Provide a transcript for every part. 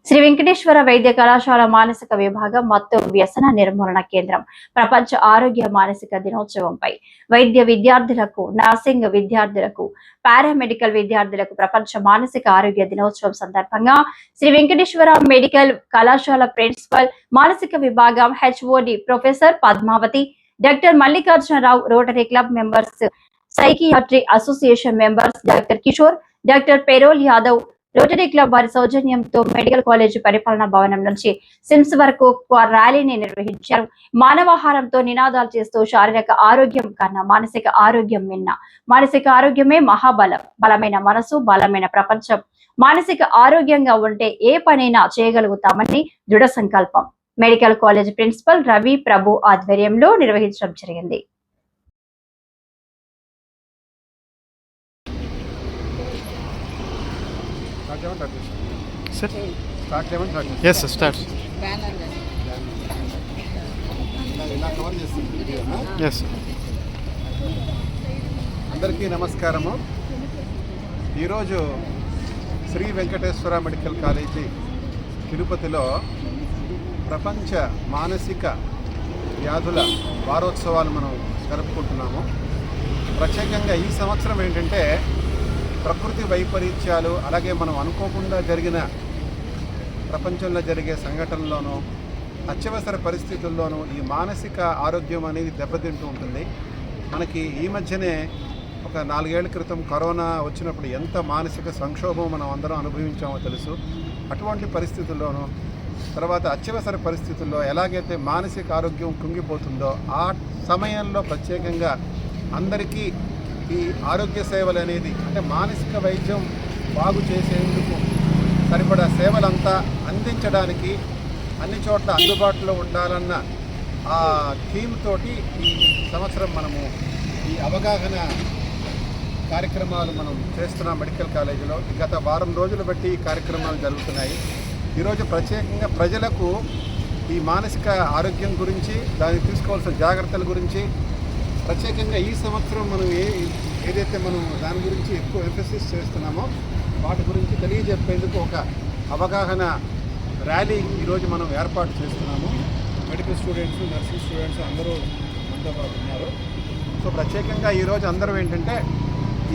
శ్రీ వెంకటేశ్వర వైద్య కళాశాల మానసిక విభాగం మత్తు వ్యసన నిర్మూలన కేంద్రం ప్రపంచ ఆరోగ్య మానసిక దినోత్సవంపై వైద్య విద్యార్థులకు, నర్సింగ్ విద్యార్థులకు, పారామెడికల్ విద్యార్థులకు ప్రపంచ మానసిక ఆరోగ్య దినోత్సవం సందర్భంగా శ్రీ వెంకటేశ్వర మెడికల్ కళాశాల ప్రిన్సిపల్, మానసిక విభాగం HOD professor Padmavathi, doctor Mallikarjunarao, Rotary club members, psychiatry association members doctor Kishore, doctor Perol Yadav, Rotary club వారి సౌజన్యంతో మెడికల్ కాలేజీ పరిపాలనా భవనం నుంచి సిమ్స్ వరకు ర్యాలీని నిర్వహించారు. మానవాహారంతో నినాదాలు చేస్తూ శారీరక ఆరోగ్యం కన్నా మానసిక ఆరోగ్యం మిన్న, మానసిక ఆరోగ్యమే మహాబలం, బలమైన మనసు బలమైన ప్రపంచం, మానసిక ఆరోగ్యంగా ఉంటే ఏ పనైనా చేయగలుగుతామని దృఢ సంకల్పం మెడికల్ కాలేజ్ ప్రిన్సిపల్ రవి ప్రభు ఆధ్వర్యంలో నిర్వహించడం జరిగింది. Yes, sir, start. Yes. అందరికీ నమస్కారము. ఈరోజు శ్రీ వెంకటేశ్వర మెడికల్ కాలేజీ తిరుపతిలో ప్రపంచ మానసిక వ్యాధుల వారోత్సవాలు మనం జరుపుకుంటున్నాము. ప్రత్యేకంగా ఈ సంవత్సరం ఏంటంటే ప్రకృతి వైపరీత్యాలు, అలాగే మనం అనుకోకుండా జరిగిన ప్రపంచంలో జరిగే సంఘటనల్లోనూ, అత్యవసర పరిస్థితుల్లోనూ ఈ మానసిక ఆరోగ్యం అనేది దెబ్బతింటూ ఉంటుంది. మనకి ఈ మధ్యనే ఒక 4 ఏళ్ల క్రితం కరోనా వచ్చినప్పుడు ఎంత మానసిక సంక్షోభం మనం అందరం అనుభవించామో తెలుసు. అటువంటి పరిస్థితుల్లోనూ, తర్వాత అత్యవసర పరిస్థితుల్లో ఎలాగైతే మానసిక ఆరోగ్యం కుంగిపోతుందో ఆ సమయంలో ప్రత్యేకంగా అందరికీ ఈ ఆరోగ్య సేవలు అనేది, అంటే మానసిక వైద్యం బాగు చేసేందుకు సరిపడా సేవలంతా అందించడానికి అన్ని చోట్ల అందుబాటులో ఉండాలన్న ఆ థీమ్ తోటి ఈ సంవత్సరం మనము ఈ అవగాహన కార్యక్రమాలు మనం చేస్తున్నాం మెడికల్ కాలేజీలో. గత వారం రోజులు బట్టి ఈ కార్యక్రమాలు జరుగుతున్నాయి. ఈరోజు ప్రత్యేకంగా ప్రజలకు ఈ మానసిక ఆరోగ్యం గురించి, దానికి తీసుకోవాల్సిన జాగ్రత్తల గురించి, ప్రత్యేకంగా ఈ సంవత్సరం మనం ఏదైతే మనం దాని గురించి ఎక్కువ ఎంఫసిస్ చేస్తున్నామో వాటి గురించి తెలియజెప్పేందుకు ఒక అవగాహన ర్యాలీ ఈరోజు మనం ఏర్పాటు చేస్తున్నాము. మెడికల్ స్టూడెంట్స్, నర్సింగ్ స్టూడెంట్స్ అందరూ మనతో పాటు ఉన్నారు. సో ప్రత్యేకంగా ఈరోజు అందరం ఏంటంటే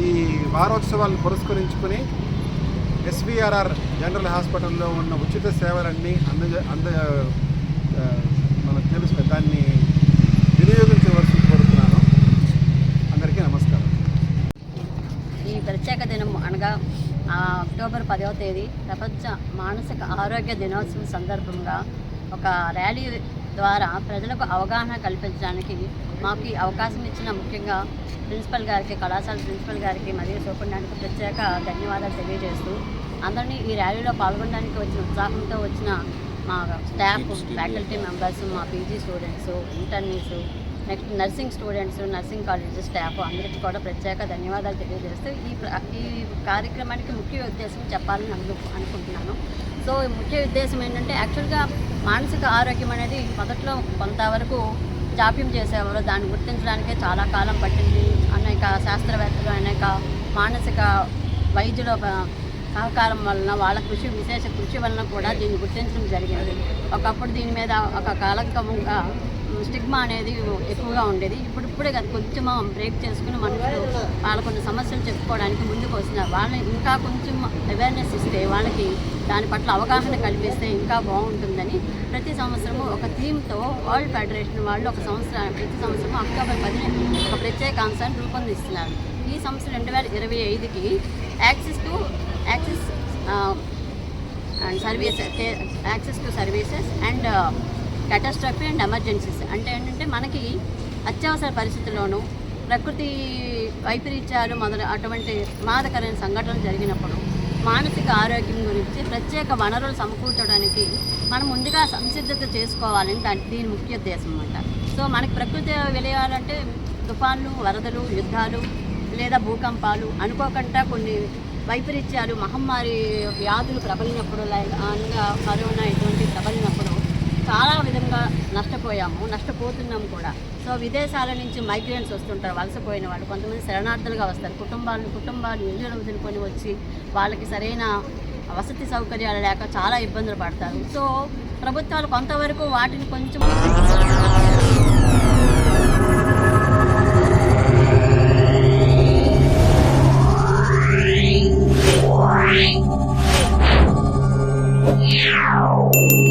ఈ వారోత్సవాలను పురస్కరించుకొని ఎస్విఆర్ఆర్ జనరల్ హాస్పిటల్లో ఉన్న ఉచిత సేవలన్నీ మనకు తెలుసు, దాన్ని వినియోగించవలసి కోరుతున్నాను. అందరికీ నమస్కారం. ఈ ప్రత్యేక దినం అనగా అక్టోబర్ 10వ తేదీ ప్రపంచ మానసిక ఆరోగ్య దినోత్సవం సందర్భంగా ఒక ర్యాలీ ద్వారా ప్రజలకు అవగాహన కల్పించడానికి మాకు ఈ అవకాశం ఇచ్చిన ముఖ్యంగా ప్రిన్సిపల్ గారికి, కళాశాల ప్రిన్సిపల్ గారికి మరియు సూపరింటెండెంట్కి ప్రత్యేక ధన్యవాదాలు తెలియజేస్తూ, అందరినీ ఈ ర్యాలీలో పాల్గొనడానికి వచ్చిన ఉత్సాహంతో వచ్చిన మా స్టాఫ్, ఫ్యాకల్టీ మెంబర్స్, మా PG students, interns, next nursing students, nursing college staff అందరికీ కూడా ప్రత్యేక ధన్యవాదాలు తెలియజేస్తూ ఈ కార్యక్రమానికి ముఖ్య ఉద్దేశం చెప్పాలని అనుకుంటున్నాను. సో ముఖ్య ఉద్దేశం ఏంటంటే, యాక్చువల్గా మానసిక ఆరోగ్యం అనేది మొదట్లో కొంతవరకు జాప్యం చేసేవారు. దాన్ని గుర్తించడానికే చాలా కాలం పట్టింది. అనేక శాస్త్రవేత్తలు, అనేక మానసిక వైద్యుల సహకారం వలన, వాళ్ళ విశేష కృషి వలన కూడా దీన్ని గుర్తించడం జరిగింది. ఒకప్పుడు దీని మీద ఒక కాలక్రమంగా స్టిగ్మా అనేది ఎక్కువగా ఉండేది. ఇప్పుడిప్పుడే కొంచెం బ్రేక్ చేసుకుని మనుషులు వాళ్ళ కొన్ని సమస్యలు చెప్పుకోవడానికి ముందుకు వస్తున్నారు. వాళ్ళని ఇంకా కొంచెం అవేర్నెస్ ఇస్తే, వాళ్ళకి దాని పట్ల అవగాహన కల్పిస్తే ఇంకా బాగుంటుందని ప్రతి సంవత్సరము ఒక థీమ్తో వరల్డ్ ఫెడరేషన్ వాళ్ళు ప్రతి సంవత్సరం అక్టోబర్ 10 ఒక ప్రత్యేక అంశాన్ని రూపొందిస్తున్నారు. ఈ సంవత్సరం 2025కి access to services and catastrophe and emergencies అంటే ఏంటంటే, మనకి అత్యవసర పరిస్థితుల్లోనూ ప్రకృతి వైపరీత్యాలు అటువంటి ప్రమాదకరమైన సంఘటనలు జరిగినప్పుడు మానసిక ఆరోగ్యం గురించి ప్రత్యేక వనరులు సమకూర్చడానికి మనం ముందుగా సంసిద్ధత చేసుకోవాలని దీని ముఖ్య ఉద్దేశం అన్నమాట. సో మనకి ప్రకృతి విలయాలంటే తుఫాన్లు, వరదలు, యుద్ధాలు లేదా భూకంపాలు, అనుకోకుండా కొన్ని వైపరీత్యాలు, మహమ్మారి వ్యాధులు ప్రబలినప్పుడు, అనగా కరోనా ఇటువంటి ప్రబలినప్పుడు చాలా విధంగా నష్టపోతున్నాము కూడా. సో విదేశాల నుంచి మైగ్రెంట్స్ వస్తుంటారు, వలసపోయిన వాళ్ళు, కొంతమంది శరణార్థులుగా వస్తారు. కుటుంబాలు ఇల్లు వదులుకొని వచ్చి వాళ్ళకి సరైన వసతి సౌకర్యాలు లేక చాలా ఇబ్బందులు పడతారు. సో ప్రభుత్వాలు కొంతవరకు వాటిని కొంచెం Yeah.